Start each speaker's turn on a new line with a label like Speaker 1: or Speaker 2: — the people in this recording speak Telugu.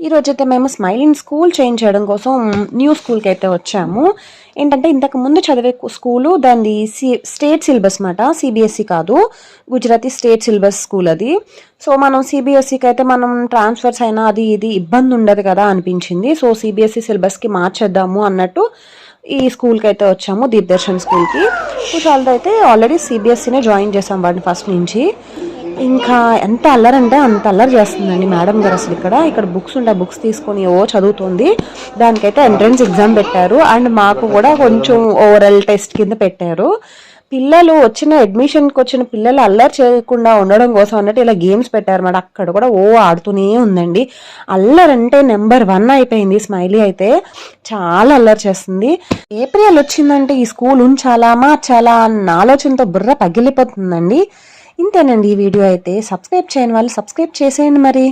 Speaker 1: ఈరోజైతే మేము స్మైలింగ్ స్కూల్ చేంజ్ చేయడం కోసం న్యూ స్కూల్కి అయితే వచ్చాము. ఏంటంటే ఇంతకు ముందు చదివే స్కూలు దాన్ని స్టేట్ సిలబస్ మాట, సిబిఎస్ఈ కాదు, గుజరాతీ స్టేట్ సిలబస్ స్కూల్ అది. సో మనం సిబిఎస్ఈకి అయితే మనం ట్రాన్స్ఫర్స్ అయినా అది ఇది ఇబ్బంది ఉండదు కదా అనిపించింది. సో సిబిఎస్ఈ సిలబస్కి మార్చేద్దాము అన్నట్టు ఈ స్కూల్కి అయితే వచ్చాము, దీప్దర్శన్ స్కూల్కి. కుషాల్తో అయితే ఆల్రెడీ సిబిఎస్ఈనే జాయిన్ చేసాం వాడిని ఫస్ట్ నుంచి. ఇంకా ఎంత అల్లరంటే అంత అల్లరి చేస్తుందండి మేడం గారు. అసలు ఇక్కడ బుక్స్ ఉంటాయి, బుక్స్ తీసుకొని చదువుతుంది. దానికైతే ఎంట్రన్స్ ఎగ్జామ్ పెట్టారు అండ్ మాకు కూడా కొంచెం ఓవరాల్ టెస్ట్ కింద పెట్టారు. పిల్లలు అడ్మిషన్కి వచ్చిన పిల్లలు అల్లరి చేయకుండా ఉండడం కోసం అన్నట్టు ఇలా గేమ్స్ పెట్టారు మాట. అక్కడ కూడా ఆడుతూనే ఉందండి. అల్లరంటే నెంబర్ 1 అయిపోయింది. స్మైలీ అయితే చాలా అల్లరి చేస్తుంది. ఏప్రిల్ వచ్చిందంటే ఈ స్కూల్ ఉంచాలా మార్చాలా అన్న ఆలోచనతో బుర్ర పగిలిపోతుందండి. ఇంతేనండి ఈ వీడియో అయితే. సబ్స్క్రైబ్ చేయని వాళ్ళు సబ్స్క్రైబ్ చేసేయండి మరి.